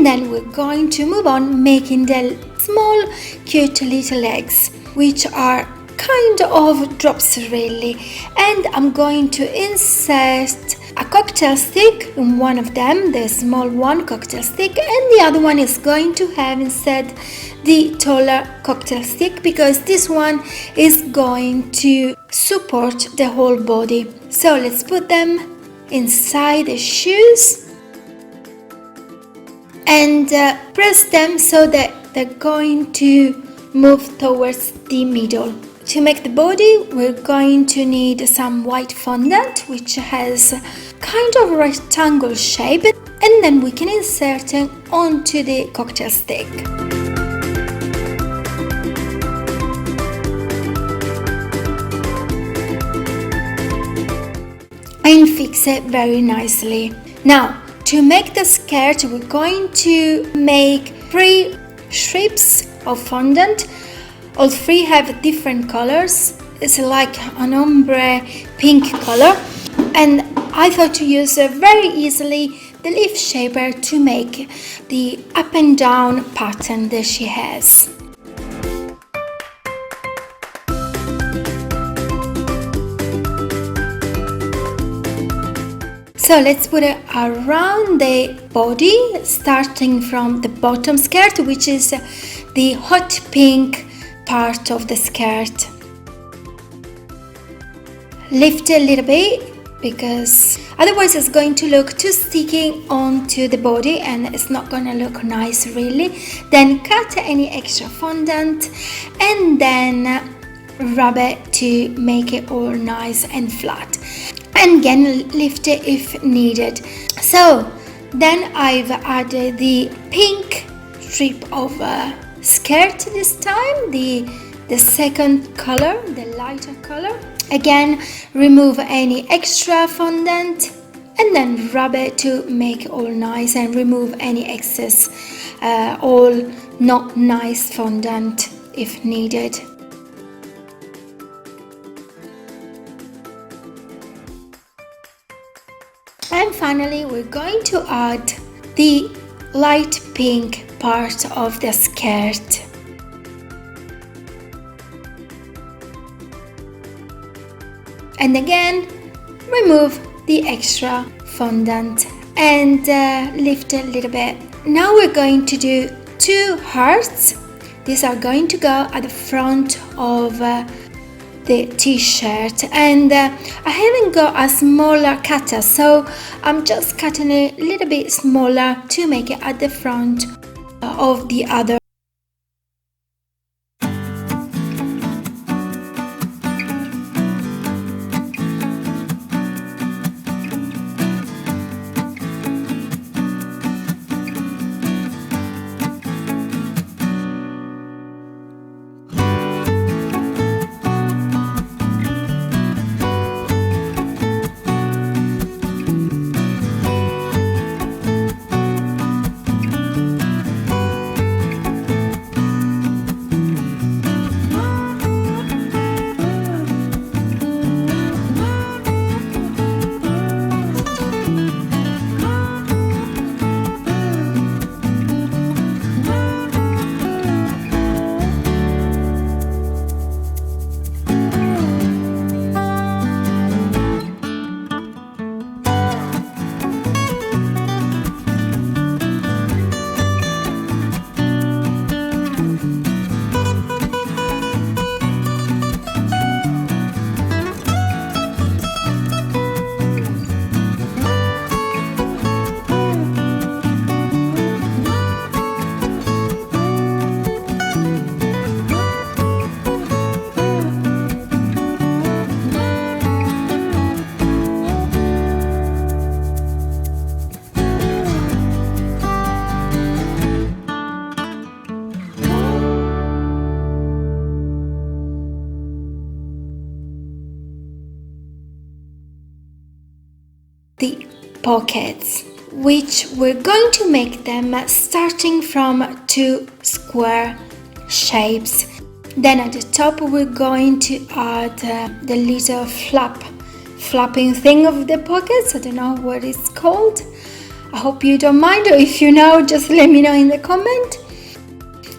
then we're going to move on making the small cute little eggs, which are kind of drops really, and I'm going to insert a cocktail stick in one of them, the small one cocktail stick, and the other one is going to have instead the taller cocktail stick, because this one is going to support the whole body. So let's put them inside the shoes and press them so that they're going to move towards the middle. To make the body, we're going to need some white fondant, which has kind of a rectangle shape, and then we can insert it onto the cocktail stick. And fix it very nicely. Now, to make the skirt, we're going to make 3 strips of fondant. All 3 have different colors. It's like an ombre pink color, and I thought to use very easily the leaf shaper to make the up and down pattern that she has. So let's put it around the body, starting from the bottom skirt, which is the hot pink part of the skirt. Lift a little bit, because otherwise it's going to look too sticky onto the body and it's not going to look nice really. Then cut any extra fondant and then rub it to make it all nice and flat, and again lift it if needed. So then I've added the pink strip of skirt this time, the second color, the lighter color. Again, remove any extra fondant and then rub it to make it all nice, and remove any excess all not nice fondant if needed. And finally, we're going to add the light pink part of the skirt. And again, remove the extra fondant and lift a little bit. Now we're going to do 2 hearts. These are going to go at the front of the t-shirt, and I haven't got a smaller cutter, so I'm just cutting it a little bit smaller to make it at the front of the other. The pockets, which we're going to make them starting from 2 square shapes. Then at the top we're going to add the little flapping thing of the pockets. I don't know what it's called. I hope you don't mind, or if you know, just let me know in the comment.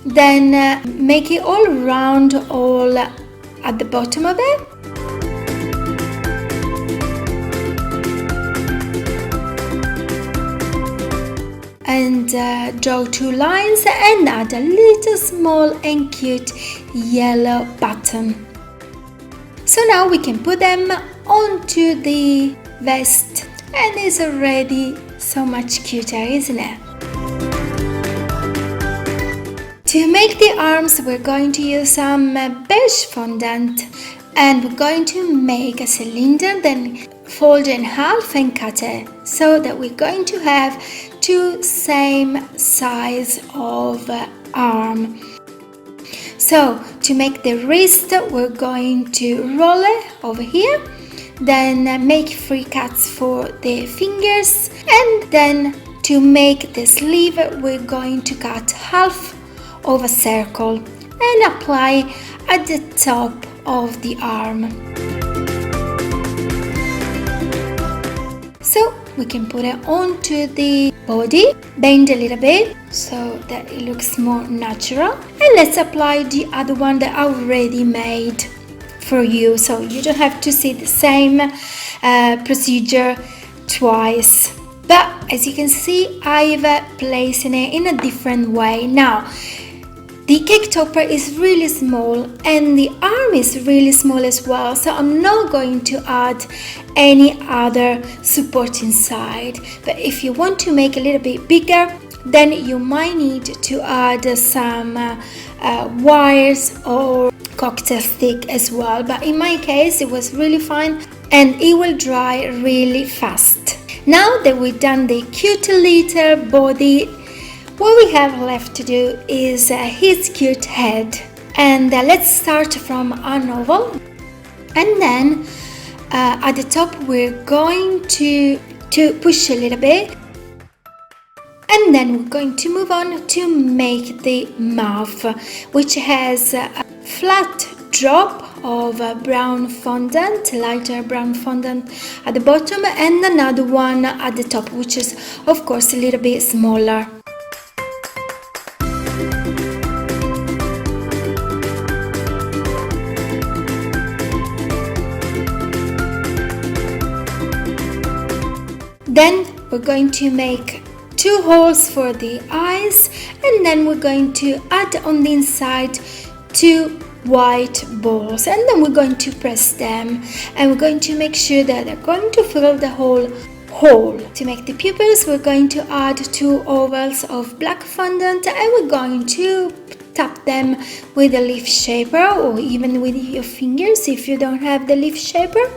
Then make it all round, all at the bottom of it. And draw 2 lines and add a little small and cute yellow button. So now we can put them onto the vest, and it's already so much cuter, isn't it? To make the arms, we're going to use some beige fondant, and we're going to make a cylinder, then fold in half and cut it, so that we're going to have 2 same size of arm. So to make the wrist, we're going to roll it over here, then make 3 cuts for the fingers, and then to make the sleeve, we're going to cut half of a circle and apply at the top of the arm. So we can put it onto the body, bend a little bit so that it looks more natural, and let's apply the other one that I already made for you, so you don't have to see the same procedure twice. But as you can see, I've placed it in a different way. Now the cake topper is really small and the arm is really small as well, so I'm not going to add any other support inside. But if you want to make a little bit bigger, then you might need to add some wires or cocktail stick as well. But in my case, it was really fine and it will dry really fast. Now that we've done the cute little body, what we have left to do is his cute head. And let's start from an oval, and then at the top we're going to push a little bit, and then we're going to move on to make the mouth, which has a flat drop of brown fondant, lighter brown fondant at the bottom, and another one at the top, which is of course a little bit smaller. Then we're going to make 2 holes for the eyes, and then we're going to add on the inside 2 white balls, and then we're going to press them, and we're going to make sure that they're going to fill the whole hole. To make the pupils, we're going to add 2 ovals of black fondant, and we're going to tap them with a leaf shaper, or even with your fingers if you don't have the leaf shaper.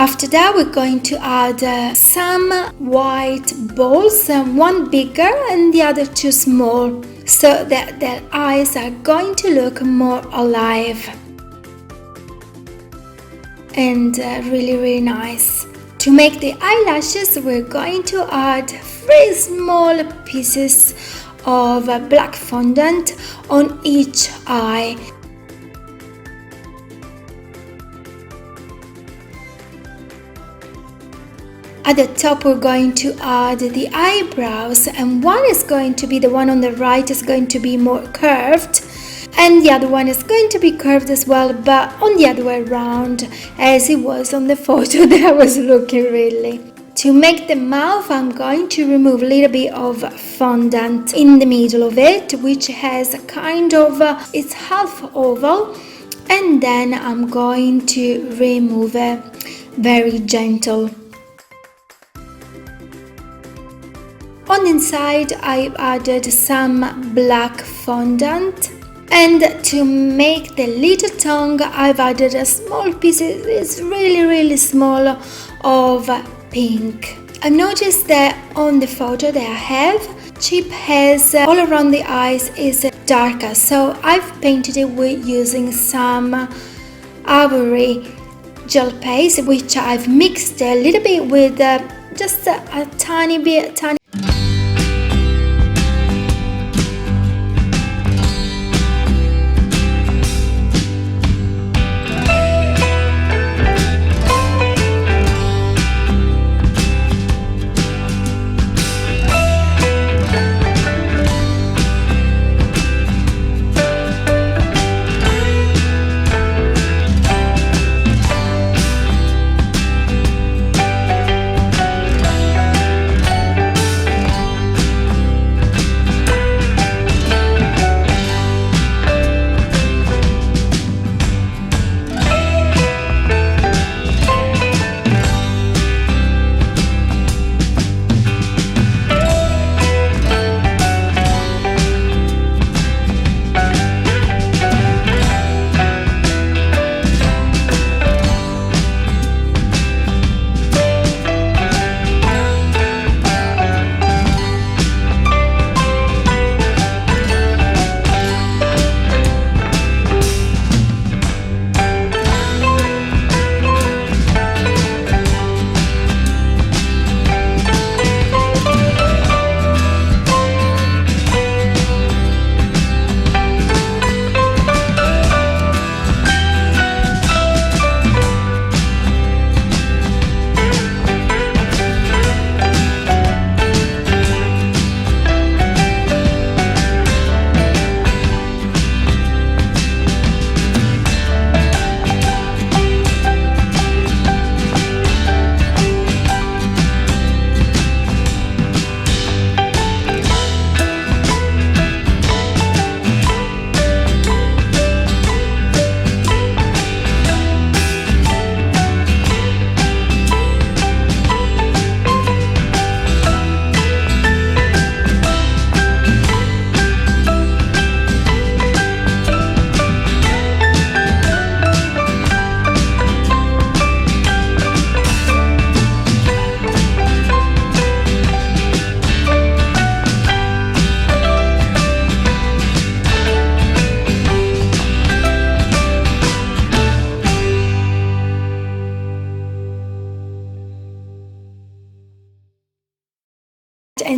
After that, we're going to add some white balls, one bigger and the other 2 small, so that the eyes are going to look more alive and really nice. To make the eyelashes, we're going to add 3 small pieces of black fondant on each eye. At the top, we're going to add the eyebrows, and one is going to be, the one on the right is going to be more curved, and the other one is going to be curved as well, but on the other way around, as it was on the photo that I was looking really. To make the mouth, I'm going to remove a little bit of fondant in the middle of it, which has a kind of, it's half oval, and then I'm going to remove it very gentle. On the inside, I've added some black fondant, and to make the little tongue, I've added a small piece, it's really small, of pink. I noticed that on the photo that I have, Chip has all around the eyes is darker, so I've painted it with using some ivory gel paste, which I've mixed a little bit with just a tiny bit.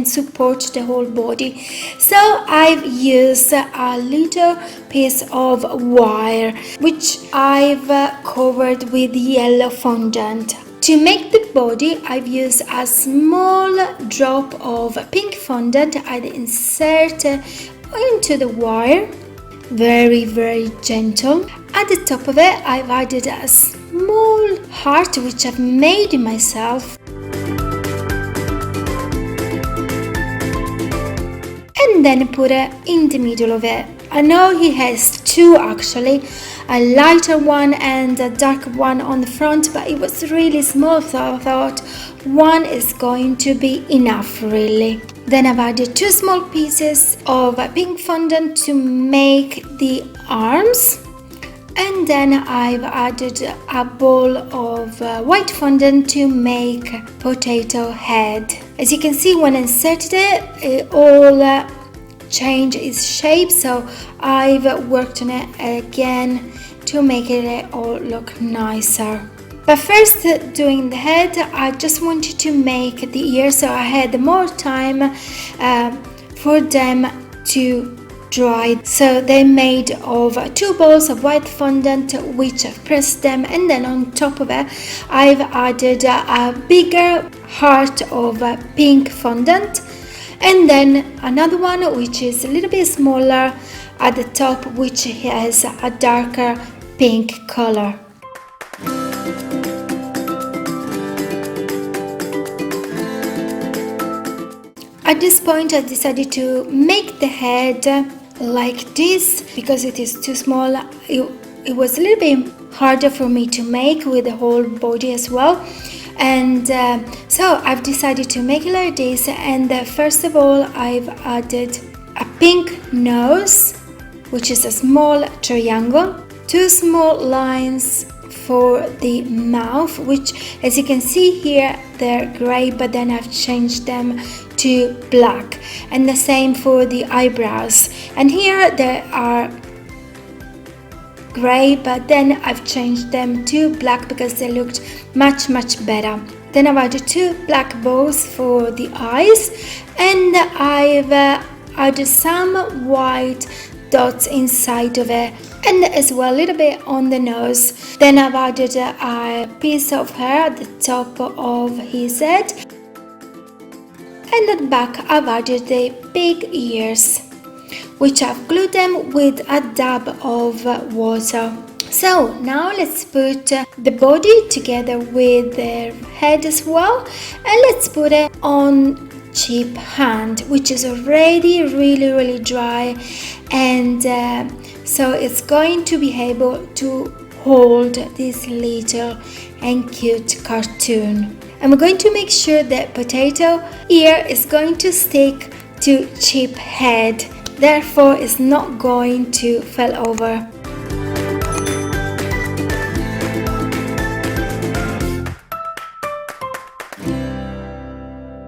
and support the whole body. So I've used a little piece of wire which I've covered with yellow fondant. To make the body, I've used a small drop of pink fondant. I'd insert into the wire, very gentle. At the top of it, I've added a small heart which I've made myself, and then put it in the middle of it. I know he has two actually, a lighter one and a darker one on the front, but it was really small, so I thought one is going to be enough really. Then I've added two small pieces of pink fondant to make the arms, and then I've added a ball of white fondant to make potato head. As you can see, when I inserted it all changed its shape, so I've worked on it again to make it all look nicer. But first, doing the head, I just wanted to make the ears, so I had more time for them to dry. So they made of two balls of white fondant which I've pressed them, and then on top of it I've added a bigger heart of pink fondant, and then another one which is a little bit smaller at the top, which has a darker pink color. At this point I decided to make the head like this because it is too small. It was a little bit harder for me to make with the whole body as well, and so I've decided to make it like this. And first of all, I've added a pink nose, which is a small triangle, two small lines for the mouth, which as you can see here they're gray, but then I've changed them to black, and the same for the eyebrows, and here they are gray, but then I've changed them to black because they looked much better. Then I've added two black bows for the eyes, and I've added some white dots inside of it, and as well a little bit on the nose. Then I've added a piece of hair at the top of his head, and at the back I've added the big ears, which I've glued them with a dab of water. So now let's put the body together with the head as well, and let's put it on chip hand, which is already really dry, and so it's going to be able to hold this little and cute cartoon. And we're going to make sure that potato ear is going to stick to chip head, therefore it's not going to fall over.